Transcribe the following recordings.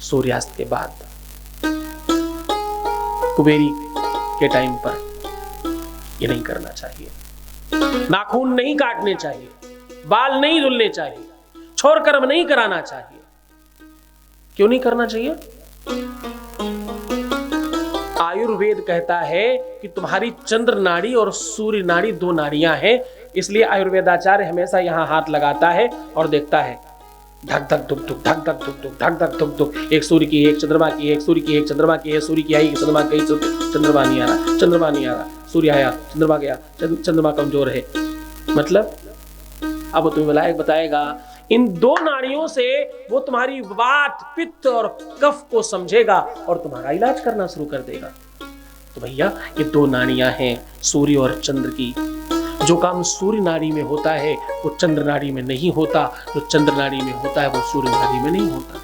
सूर्यास्त के बाद, कुबेरी के टाइम पर ये नहीं करना चाहिए। नाखून नहीं काटने चाहिए, बाल नहीं धुलने चाहिए, छोर कर्म नहीं कराना चाहिए। क्यों नहीं करना चाहिए? आयुर्वेद कहता है कि तुम्हारी चंद्र नाड़ी और सूर्य नाड़ी दो नाड़ियां हैं, इसलिए आयुर्वेदाचार्य हमेशा यहां हाथ लगाता है और देखता है धक धक धुक धुक, धक धक धुक धुक, धक धक धुक धुक। एक सूर्य की, एक चंद्रमा की, एक सूर्य की, एक चंद्रमा की, एक सूर्य की आई, चंद्रमा गई, चंद्रमा नहीं आ रहा, चंद्रमा नहीं आ रहा, सूर्य आया, चंद्रमा गया, चंद्रमा कमजोर है। मतलब अब तुम्हें विलायक बताएगा, इन दो नाड़ियों से वो तुम्हारी वात, पित्त और कफ को समझेगा और तुम्हारा इलाज करना शुरू कर देगा। तो भैया ये दो नाड़ियां हैं सूर्य और चंद्र की। जो काम सूर्य नाड़ी में होता है वो चंद्र नाड़ी में नहीं होता, जो चंद्र नाड़ी में होता है वो सूर्य नाड़ी में नहीं होता।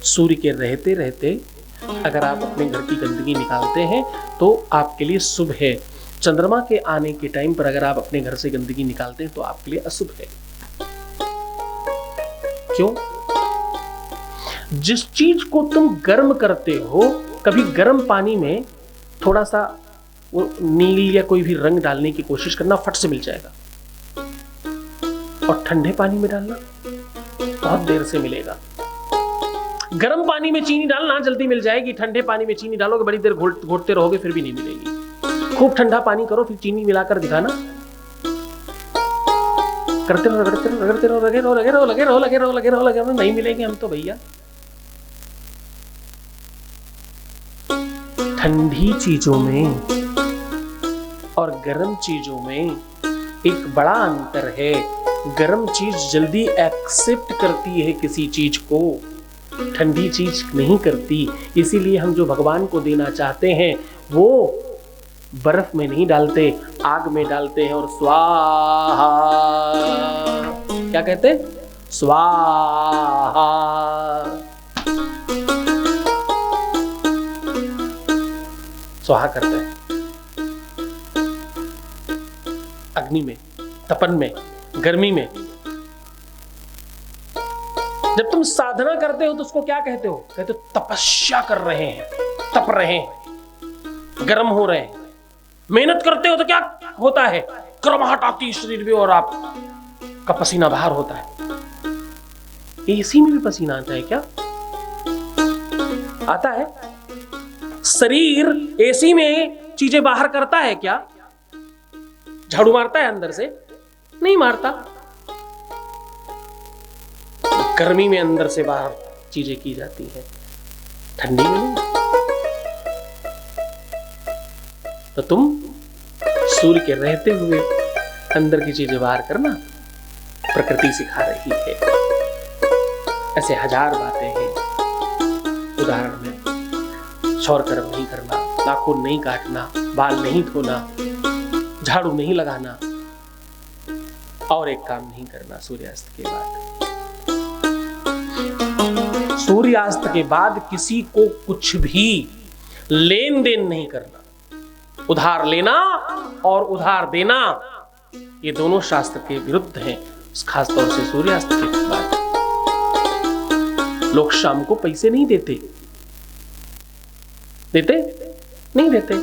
सूर्य के रहते रहते अगर आप अपने घर की गंदगी निकालते हैं तो आपके लिए शुभ है। चंद्रमा के आने के टाइम पर अगर आप अपने घर से गंदगी निकालते हैं तो आपके लिए अशुभ है। क्यों? जिस चीज को तुम गर्म करते हो, कभी गर्म पानी में थोड़ा सा वो नीली या कोई भी रंग डालने की कोशिश करना, फट से मिल जाएगा। और ठंडे पानी में डालना बहुत देर से मिलेगा। गर्म पानी में चीनी डालना जल्दी मिल जाएगी, ठंडे पानी में चीनी डालोगे बड़ी देर घोटते रहोगे फिर भी नहीं मिलेगी। खूब ठंडा पानी करो, फिर चीनी मिलाकर दिखाना, करते रहो, रगड़ते रहो, रगड़ते रहो, लगे रहो, लगे रहो, लगे रहो, लगे रहो, लगे रहो, लगे रहो, नहीं मिलेंगे हम तो भैया। ठंडी चीजों में और गर्म चीजों में एक बड़ा अंतर है। गर्म चीज जल्दी एक्सेप्ट करती है किसी चीज को, ठंडी चीज नहीं करती। इसीलिए हम जो भगवान को देना चाहते हैं वो बर्फ में नहीं डालते, आग में डालते हैं और स्वाहा, क्या कहते हैं? स्वाहा। स्वाहा करते हैं अग्नि में, तपन में, गर्मी में। जब तुम साधना करते हो तो उसको क्या कहते हो? कहते हो तपस्या कर रहे हैं, तप रहे हैं, गर्म हो रहे हैं। मेहनत करते हो तो क्या होता है? कर्माहट आती शरीर में और आप का पसीना बाहर होता है। एसी में भी पसीना आता है क्या? आता है। शरीर एसी में चीजें बाहर करता है क्या? झाड़ू मारता है अंदर से? नहीं मारता। गर्मी में अंदर से बाहर चीजें की जाती है, ठंडी में नहीं। तो तुम सूर्य के रहते हुए अंदर की चीजें बाहर करना प्रकृति सिखा रही है। ऐसे हजार बातें हैं। उदाहरण में शौर कर्म नहीं करना, नाखून नहीं काटना, बाल नहीं धोना, झाड़ू नहीं लगाना, और एक काम नहीं करना सूर्यास्त के बाद। सूर्यास्त के बाद किसी को कुछ भी लेन देन नहीं करना। उधार लेना और उधार देना ये दोनों शास्त्र के विरुद्ध हैं, खासतौर से सूर्यास्त के बाद। लोग शाम को पैसे नहीं देते, देते नहीं देते।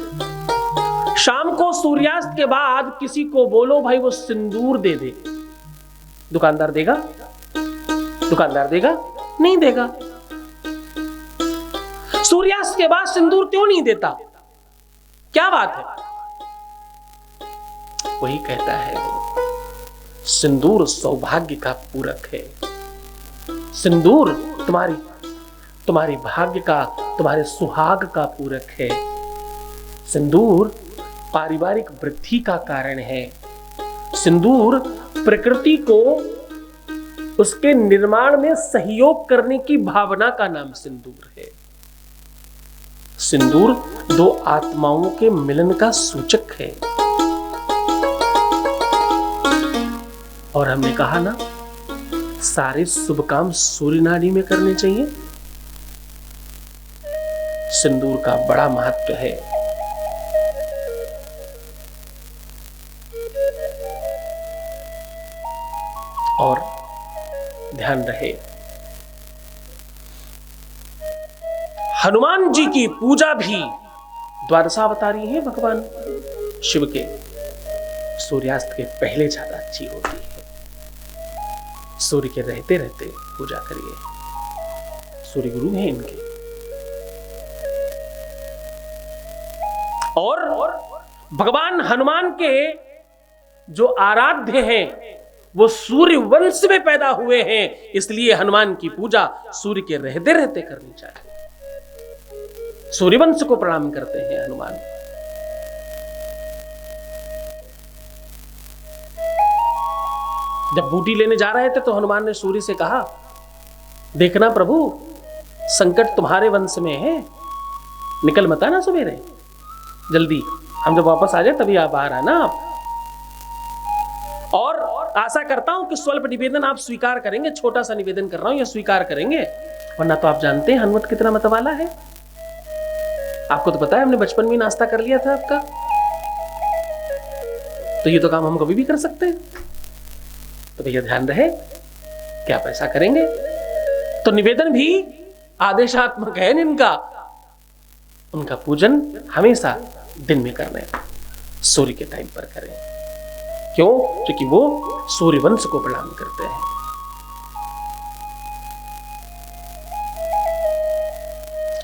शाम को सूर्यास्त के बाद किसी को बोलो भाई वो सिंदूर दे दे, दुकानदार देगा? दुकानदार देगा? नहीं देगा। सूर्यास्त के बाद सिंदूर क्यों नहीं देता? क्या बात है? वही कहता है सिंदूर सौभाग्य का पूरक है। सिंदूर तुम्हारी भाग्य का, तुम्हारे सुहाग का पूरक है। सिंदूर पारिवारिक वृद्धि का कारण है। सिंदूर प्रकृति को उसके निर्माण में सहयोग करने की भावना का नाम सिंदूर है। सिंदूर दो आत्माओं के मिलन का सूचक है। और हमने कहा ना, सारे शुभ काम सूर्य नाड़ी में करने चाहिए। सिंदूर का बड़ा महत्व है। और ध्यान रहे हनुमान जी की पूजा भी द्वादशावतारी है भगवान शिव के, सूर्यास्त के पहले ज्यादा अच्छी होती है। सूर्य के रहते रहते पूजा करिए, सूर्य गुरु हैं इनके। और भगवान हनुमान के जो आराध्य हैं वो सूर्य वंश में पैदा हुए हैं, इसलिए हनुमान की पूजा सूर्य के रहते रहते करनी चाहिए। सूर्यवंश को प्रणाम करते हैं हनुमान। जब बूटी लेने जा रहे थे तो हनुमान ने सूर्य से कहा, देखना प्रभु, संकट तुम्हारे वंश में है, निकल मत आना सवेरे, जल्दी, हम जब वापस आ जाए तभी आप बाहर आना आप। और आशा करता हूं कि स्वल्प निवेदन आप स्वीकार करेंगे, छोटा सा निवेदन कर रहा हूं, यह स्वीकार करेंगे, वरना तो आप जानते हैं हनुमत कितना मतवाला है। आपको तो पता है हमने बचपन में नाश्ता कर लिया था आपका, तो ये तो काम हम कभी भी कर सकते हैं। तो भैया ध्यान रहे क्या पैसा करेंगे। तो निवेदन भी आदेशात्मक है इनका, उनका पूजन हमेशा दिन में करना है, सूर्य के टाइम पर करें। क्यों? क्योंकि वो सूर्यवंश को प्रणाम करते हैं।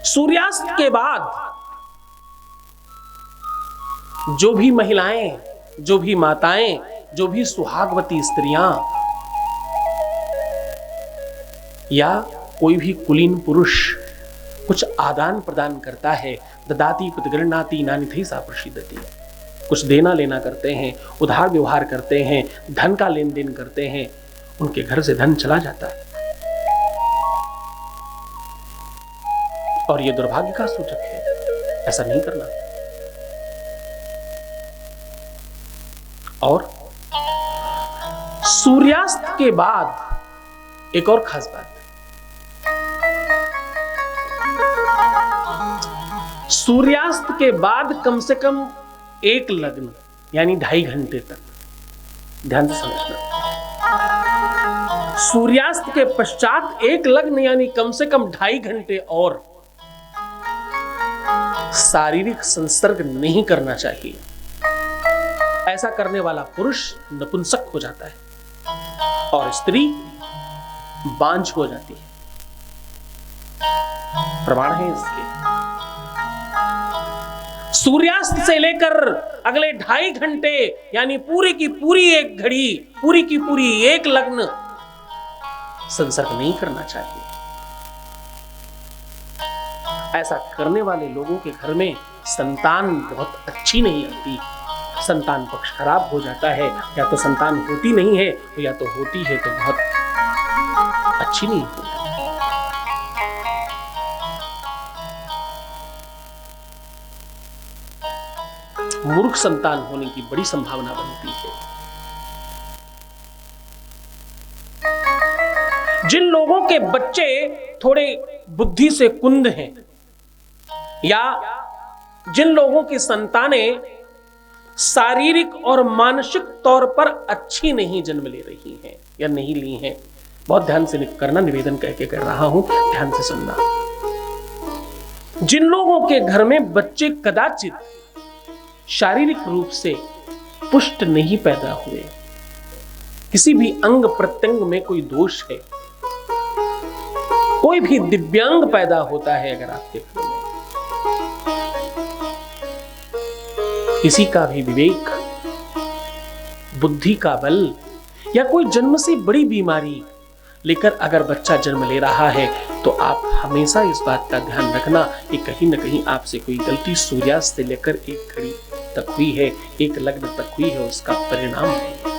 सूर्यास्त के बाद जो भी महिलाएं, जो भी माताएं, जो भी सुहागवती स्त्रियां या कोई भी कुलीन पुरुष कुछ आदान प्रदान करता है, ददाति प्रतिगृह्णाति नान्यथै सा प्रसीदति, कुछ देना लेना करते हैं, उधार व्यवहार करते हैं, धन का लेन देन करते हैं, उनके घर से धन चला जाता है और यह दुर्भाग्य का सूचक है। ऐसा नहीं करना। और सूर्यास्त के बाद एक और खास बात, सूर्यास्त के बाद कम से कम एक लग्न यानी 2.5 घंटे तक, ध्यान से समझना, सूर्यास्त के पश्चात एक लग्न यानी कम से कम 2.5 घंटे और शारीरिक संसर्ग नहीं करना चाहिए। ऐसा करने वाला पुरुष नपुंसक हो जाता है और स्त्री बांझ हो जाती है। प्रमाण है इसके। सूर्यास्त से लेकर अगले 2.5 घंटे यानी पूरी की पूरी एक घड़ी, पूरी की पूरी एक लग्न संसर्ग नहीं करना चाहिए। ऐसा करने वाले लोगों के घर में संतान बहुत अच्छी नहीं आती, संतान पक्ष खराब हो जाता है, या तो संतान होती नहीं है या तो होती है तो बहुत अच्छी नहीं होती। मूर्ख संतान होने की बड़ी संभावना बनती है। जिन लोगों के बच्चे थोड़े बुद्धि से कुंद हैं या जिन लोगों की संतानें शारीरिक और मानसिक तौर पर अच्छी नहीं जन्म ले रही हैं या नहीं ली हैं, बहुत ध्यान से करना, निवेदन कह के कर रहा हूं, ध्यान से सुनना। जिन लोगों के घर में बच्चे कदाचित शारीरिक रूप से पुष्ट नहीं पैदा हुए, किसी भी अंग प्रत्यंग में कोई दोष है, कोई भी दिव्यांग पैदा होता है अगर आपके घर में, किसी का भी विवेक, बुद्धि का बल या कोई जन्म से बड़ी बीमारी लेकर अगर बच्चा जन्म ले रहा है तो आप हमेशा इस बात का ध्यान रखना कि कहीं न कहीं आपसे कोई गलती सूर्यास्त से लेकर एक घड़ी तक हुई है, एक लग्न तक हुई है, उसका परिणाम है।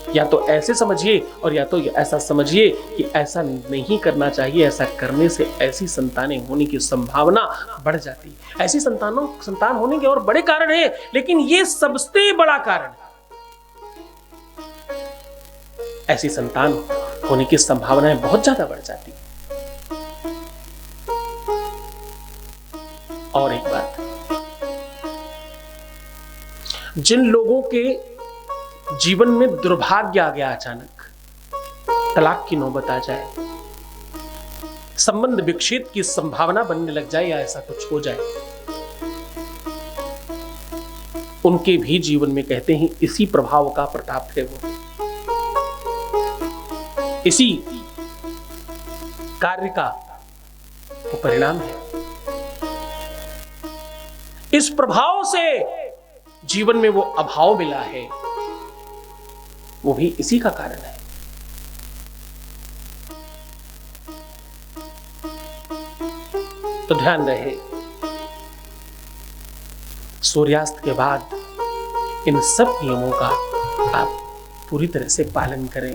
या तो ऐसे समझिए और या तो ऐसा समझिए कि ऐसा नहीं करना चाहिए, ऐसा करने से ऐसी संतानें होने की संभावना बढ़ जाती है। ऐसी संतान होने के और बड़े कारण हैं, लेकिन ये सबसे बड़ा कारण है। ऐसी संतान होने की संभावनाएं बहुत ज्यादा बढ़ जाती है। और एक बात, जिन लोगों के जीवन में दुर्भाग्य आ गया, अचानक तलाक की नौबत आ जाए, संबंध विक्षेद की संभावना बनने लग जाए या ऐसा कुछ हो जाए, उनके भी जीवन में कहते हैं इसी प्रभाव का प्रताप है, वो इसी कार्य का वो परिणाम है। इस प्रभाव से जीवन में वो अभाव मिला है, वो भी इसी का कारण है। तो ध्यान रहे, सूर्यास्त के बाद इन सब नियमों का आप पूरी तरह से पालन करें।